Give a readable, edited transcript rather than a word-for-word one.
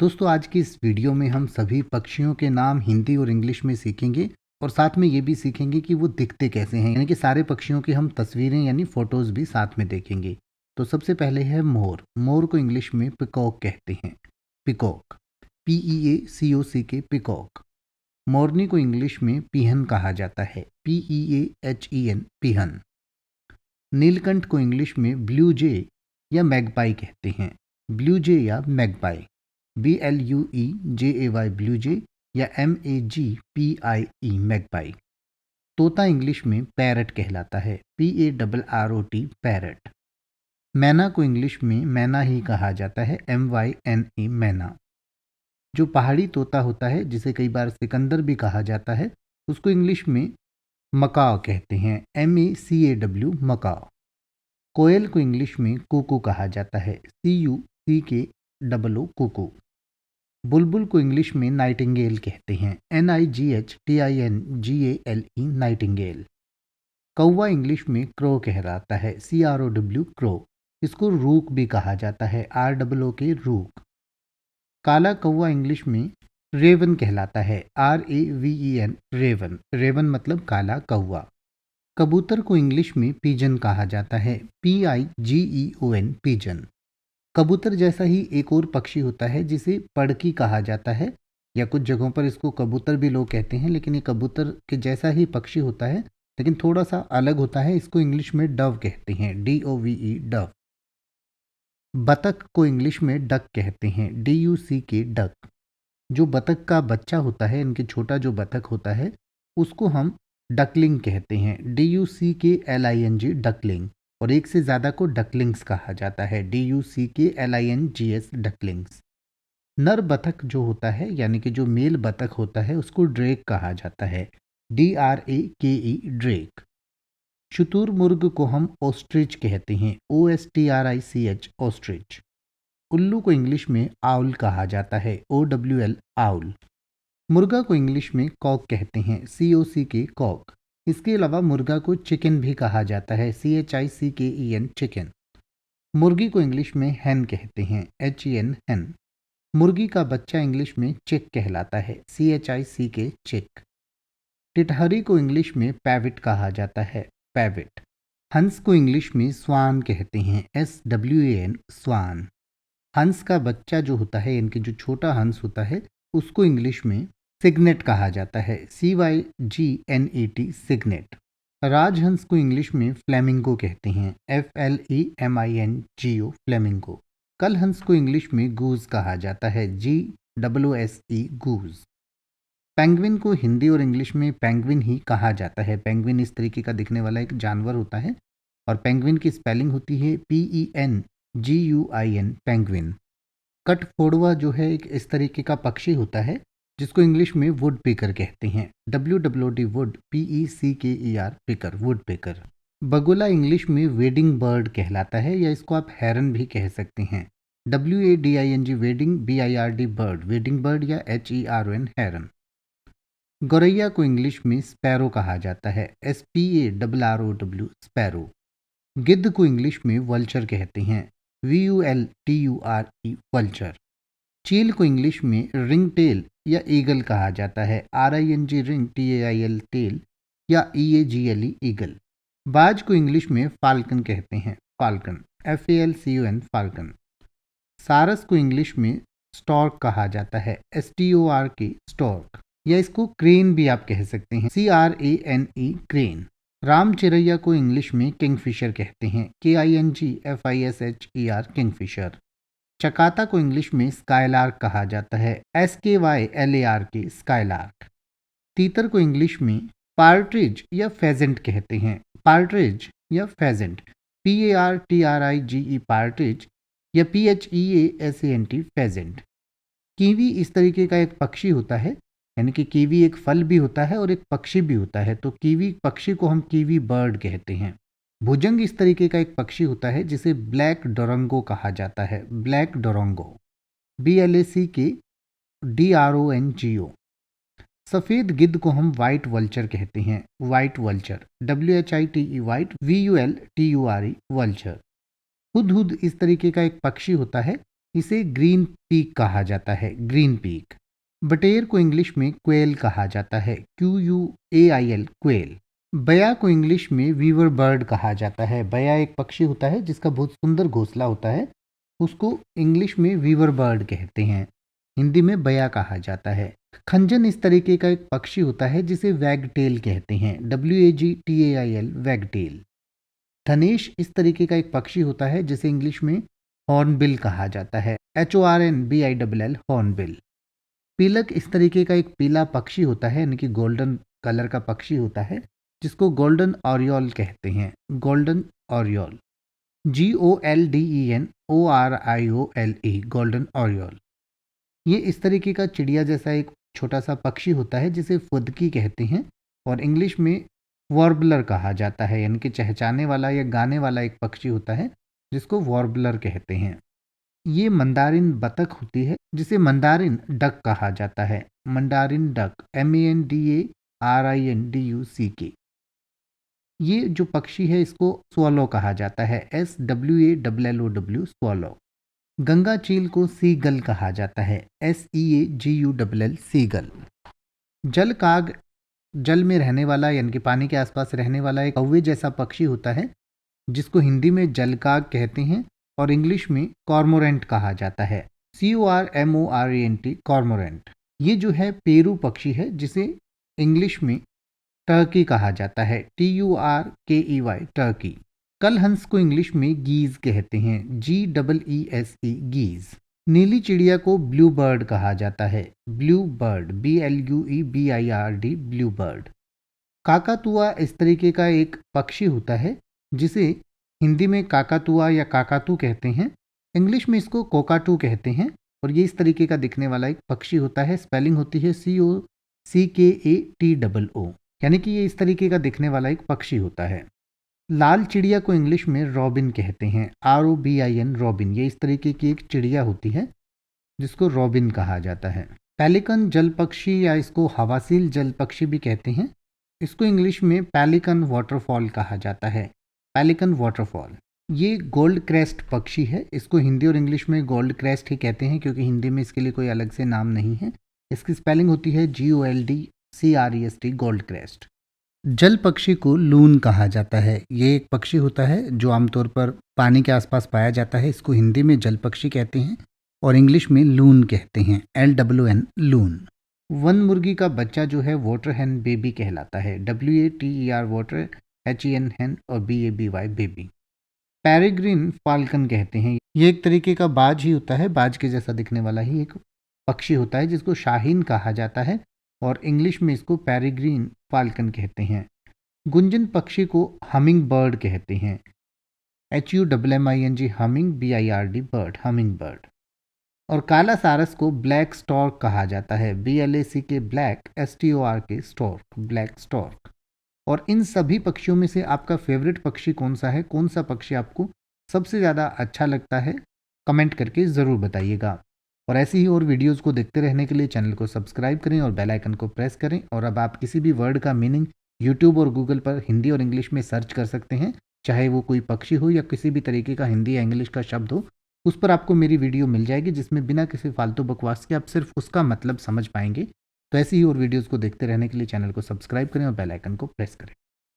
दोस्तों आज की इस वीडियो में हम सभी पक्षियों के नाम हिंदी और इंग्लिश में सीखेंगे और साथ में ये भी सीखेंगे कि वो दिखते कैसे हैं, यानी कि सारे पक्षियों की हम तस्वीरें यानी फोटोज भी साथ में देखेंगे। तो सबसे पहले है मोर। मोर को इंग्लिश में पिकॉक कहते हैं। Peacock, PEACOCK, peacock. मोरनी को इंग्लिश में पीहन कहा जाता है। PEAHEN, पीहन। नीलकंठ को इंग्लिश में ब्लू जे या मैगपाई कहते हैं। ब्लू जे या मैगपाई, BLUEJAY, ब्लू जे, या MAGPIE, मैगपाई। तोता इंग्लिश में पैरट कहलाता है। PARROT, parrot. मैना को इंग्लिश में मैना ही कहा जाता है। MYNA, मैना। जो पहाड़ी तोता होता है, जिसे कई बार सिकंदर भी कहा जाता है, उसको इंग्लिश में मकाओ कहते हैं। MACAW, Macau. कोयल को इंग्लिश में कुकू कहा जाता है। CUCKOO, कुकू। बुलबुल को इंग्लिश में नाइटिंगेल कहते हैं। NIGHTINGALE, Nightingale. कौवा इंग्लिश में क्रो कहलाता है। CROW, crow. इसको रूक भी कहा जाता है। ROOK, रूक। काला कौवा इंग्लिश में रेवन कहलाता है। RAVEN, Raven. रेवन मतलब काला कौवा। कबूतर को इंग्लिश में पिजन कहा जाता है। PIGEON, pigeon. कबूतर जैसा ही एक और पक्षी होता है जिसे पड़की कहा जाता है, या कुछ जगहों पर इसको कबूतर भी लोग कहते हैं, लेकिन ये कबूतर के जैसा ही पक्षी होता है लेकिन थोड़ा सा अलग होता है। इसको इंग्लिश में डव कहते हैं। DOVE, Dove. बतख को इंग्लिश में डक कहते हैं। DUCK, duck. जो बतख का बच्चा होता है, इनके छोटा जो बतख होता है, उसको हम डकलिंग कहते हैं। DUCKLING, duckling. और एक से ज़्यादा को डकलिंग्स कहा जाता है। DUCKLINGS, ducklings. नर बतख जो होता है, यानी कि जो मेल बतख होता है, उसको ड्रेक कहा जाता है। DRAKE, drake. शुतुरमुर्ग को हम ऑस्ट्रिच कहते हैं। OSTRICH, ostrich. उल्लू को इंग्लिश में आउल कहा जाता है। OWL, owl. मुर्गा को इंग्लिश में कॉक कहते हैं। COCK, cock. इसके अलावा मुर्गा को चिकन भी कहा जाता है। CHICKEN, chicken. मुर्गी को इंग्लिश में हैन कहते हैं। HEN, हैन। मुर्गी का बच्चा इंग्लिश में चिक कहलाता है। CHICK, चिक। टिटहरी को इंग्लिश में पैविट कहा जाता है। पैविट। हंस को इंग्लिश में स्वान कहते हैं। SWAN, स्वान। हंस का बच्चा जो होता है, इनके जो छोटा हंस होता है, उसको इंग्लिश में सिग्नेट कहा जाता है। CYGNET, signet. राजहंस को इंग्लिश में फ्लेमिंगो कहते हैं। FLEMINGO, flamingo. कल हंस को इंग्लिश में गूज कहा जाता है। GOOSE, गूज। पेंगुइन को हिंदी और इंग्लिश में पेंगुइन ही कहा जाता है। पेंगुइन इस तरीके का दिखने वाला एक जानवर होता है और पेंगुइन की स्पेलिंग होती है PENGUIN, पेंगुइन। कठफोड़वा जो है एक इस तरीके का पक्षी होता है जिसको इंग्लिश में वुड पेकर कहते हैं। WWD, would, PECKER, picker, would picker. बगुला इंग्लिश में वेडिंग बर्ड कहलाता है, या इसको आप हेरन भी कह सकते हैं। WADING, wedding, BIRD, bird, wedding bird, या HERON, हेरन। गौरैया को इंग्लिश में स्पैरो कहा जाता है। SPARROW, sparrow. गिद्ध को इंग्लिश में वल्चर कहते हैं। VULTURE, vulture. चील को इंग्लिश में रिंग टेल या ईगल कहा जाता है। RING, रिंग, TAIL, टेल, या EAGLE, ईगल। बाज को इंग्लिश में फाल्कन कहते हैं। Falcon, FALCON, falcon. सारस को इंग्लिश में स्टॉर्क कहा जाता है। STORK, स्टॉर्क, या इसको क्रेन भी आप कह सकते हैं। CRANE, crane. राम चिरैया को इंग्लिश में किंगफिशर कहते हैं। KINGFISHER, Kingfisher. चकाता को इंग्लिश में स्काईलार्क कहा जाता है। SKYLARK, skylark. तीतर को इंग्लिश में पार्ट्रिज या फेजेंट कहते हैं। पार्ट्रिज या फेजेंट, PARTRIGE, पार्ट्रिज, या PHEASANT, फेजेंट। कीवी इस तरीके का एक पक्षी होता है, यानी कि कीवी एक फल भी होता है और एक पक्षी भी होता है, तो कीवी पक्षी को हम कीवी बर्ड कहते हैं। भुजंग इस तरीके का एक पक्षी होता है जिसे ब्लैक डोरंगो कहा जाता है। Black drongo, BLACK DRONGO। सफ़ेद गिद्ध को हम वाइट वल्चर कहते हैं। White vulture, WHITE, white, VULTURE, vulture. Hudhud इस तरीके का एक पक्षी होता है इसे ग्रीन पीक कहा जाता है, ग्रीन पीक। बटेर को इंग्लिश में क्वेल कहा जाता है, QUAIL, क्वेल। बया को इंग्लिश में वीवर बर्ड कहा जाता है। बया एक पक्षी होता है जिसका बहुत सुंदर घोंसला होता है, उसको इंग्लिश में वीवर बर्ड कहते हैं, हिंदी में बया कहा जाता है। खंजन इस तरीके का एक पक्षी होता है जिसे वैगटेल कहते हैं, WAGTAIL, वैगटेल। धनेश इस तरीके का एक पक्षी होता है जिसे इंग्लिश में हॉर्नबिल कहा जाता है, HORNBILL, हॉर्नबिल। पीलक इस तरीके का एक पीला पक्षी होता है, यानी कि गोल्डन कलर का पक्षी होता है, जिसको गोल्डन ऑरियोल कहते हैं, golden oriole, GOLDENORIOLE, golden oriole. ये इस तरीके का चिड़िया जैसा एक छोटा सा पक्षी होता है जिसे फुदकी कहते हैं और इंग्लिश में वॉर्बलर कहा जाता है, यानी कि चहचाने वाला या गाने वाला एक पक्षी होता है जिसको वॉर्बलर कहते हैं। ये मंदारिन बतख होती है जिसे मंदारिन डक कहा जाता है, मंडारिन डक, MANDARINDUCK। ये जो पक्षी है इसको स्वॉलो कहा जाता है, SWALLOW, स्वॉलो। गंगा चील को सीगल कहा जाता है, SEAGULL, सीगल। जल काग जल में रहने वाला यानी कि पानी के आसपास रहने वाला एक कौवे जैसा पक्षी होता है जिसको हिंदी में जलकाग कहते हैं और इंग्लिश में कॉर्मोरेंट कहा जाता है, CORMORANT, कॉर्मोरेंट। ये जो है पेरू पक्षी है जिसे इंग्लिश में टर्की कहा जाता है, TURKEY, टर्की। कल हंस को इंग्लिश में गीज कहते हैं, GEESE, गीज। नीली चिड़िया को ब्लू बर्ड कहा जाता है, blue bird, BLUEBIRD, blue bird. काकातुआ इस तरीके का एक पक्षी होता है जिसे हिंदी में काकातुआ या काकातू कहते हैं, इंग्लिश में इसको कोकाटू कहते हैं और ये इस तरीके का दिखने वाला एक पक्षी होता है। स्पेलिंग होती है COCKATOO, यानी कि ये इस तरीके का दिखने वाला एक पक्षी होता है। लाल चिड़िया को इंग्लिश में रॉबिन कहते हैं, ROBIN, रॉबिन। ये इस तरीके की एक चिड़िया होती है जिसको रॉबिन कहा जाता है। पेलिकन जल पक्षी या इसको हवासील जल पक्षी भी कहते हैं, इसको इंग्लिश में पेलिकन वाटरफॉल कहा जाता है, पेलिकन वाटरफॉल। ये गोल्ड क्रेस्ट पक्षी है, इसको हिंदी और इंग्लिश में गोल्ड क्रेस्ट ही कहते हैं क्योंकि हिंदी में इसके लिए कोई अलग से नाम नहीं है। इसकी स्पेलिंग होती है GOLDCREST, गोल्ड क्रेस्ट। जल पक्षी को लून कहा जाता है। ये एक पक्षी होता है जो आमतौर पर पानी के आसपास पाया जाता है, इसको हिंदी में जल पक्षी कहते हैं और इंग्लिश में लून कहते हैं, LWN, लून। वन मुर्गी का बच्चा जो है वाटर हैन बेबी कहलाता है, WATER, वाटर, HEN, हैन और BABY, बेबी। पैरेग्रीन फाल्कन कहते हैं, ये एक तरीके का बाज ही होता है, बाज के जैसा दिखने वाला ही एक पक्षी होता है जिसको शाहीन कहा जाता है और इंग्लिश में इसको पैरेग्रीन फाल्कन कहते हैं। गुंजन पक्षी को हमिंग बर्ड कहते हैं, HUMMING, humming, BIRD, bird, humming bird. और काला सारस को ब्लैक स्टॉर्क कहा जाता है, BLACK, black, STORK, stork, black stork. और इन सभी पक्षियों में से आपका फेवरेट पक्षी कौन सा है, कौन सा पक्षी आपको सबसे ज़्यादा अच्छा लगता है, कमेंट करके ज़रूर बताइएगा। और ऐसी ही और वीडियोस को देखते रहने के लिए चैनल को सब्सक्राइब करें और बेल आइकन को प्रेस करें। और अब आप किसी भी वर्ड का मीनिंग यूट्यूब और गूगल पर हिंदी और इंग्लिश में सर्च कर सकते हैं, चाहे वो कोई पक्षी हो या किसी भी तरीके का हिंदी या इंग्लिश का शब्द हो, उस पर आपको मेरी वीडियो मिल जाएगी जिसमें बिना किसी फालतू बकवास के आप सिर्फ उसका मतलब समझ पाएंगे। तो ऐसी ही और वीडियोज़ को देखते रहने के लिए चैनल को सब्सक्राइब करें और बेल आइकन को प्रेस करें।